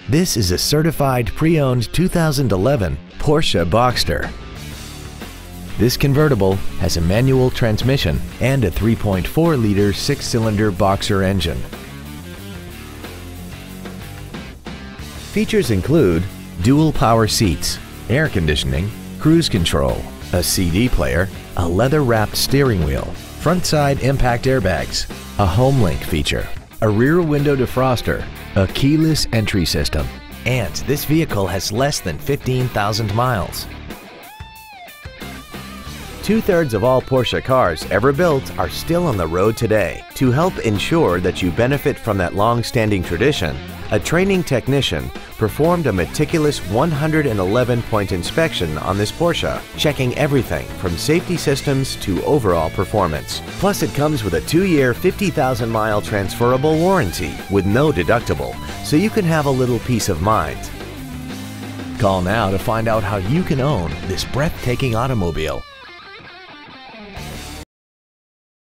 This is a certified pre-owned 2011 Porsche Boxster. This convertible has a manual transmission and a 3.4-liter six-cylinder Boxer engine. Features include dual power seats, air conditioning, cruise control, a CD player, a leather-wrapped steering wheel, front side impact airbags, a HomeLink feature, a rear window defroster, a keyless entry system, and this vehicle has less than 15,000 miles. Two-thirds of all Porsche cars ever built are still on the road today. To help ensure that you benefit from that long-standing tradition, a training technician performed a meticulous 111-point inspection on this Porsche, checking everything from safety systems to overall performance. Plus, it comes with a 2-year, 50,000-mile transferable warranty with no deductible, so you can have a little peace of mind. Call now to find out how you can own this breathtaking automobile.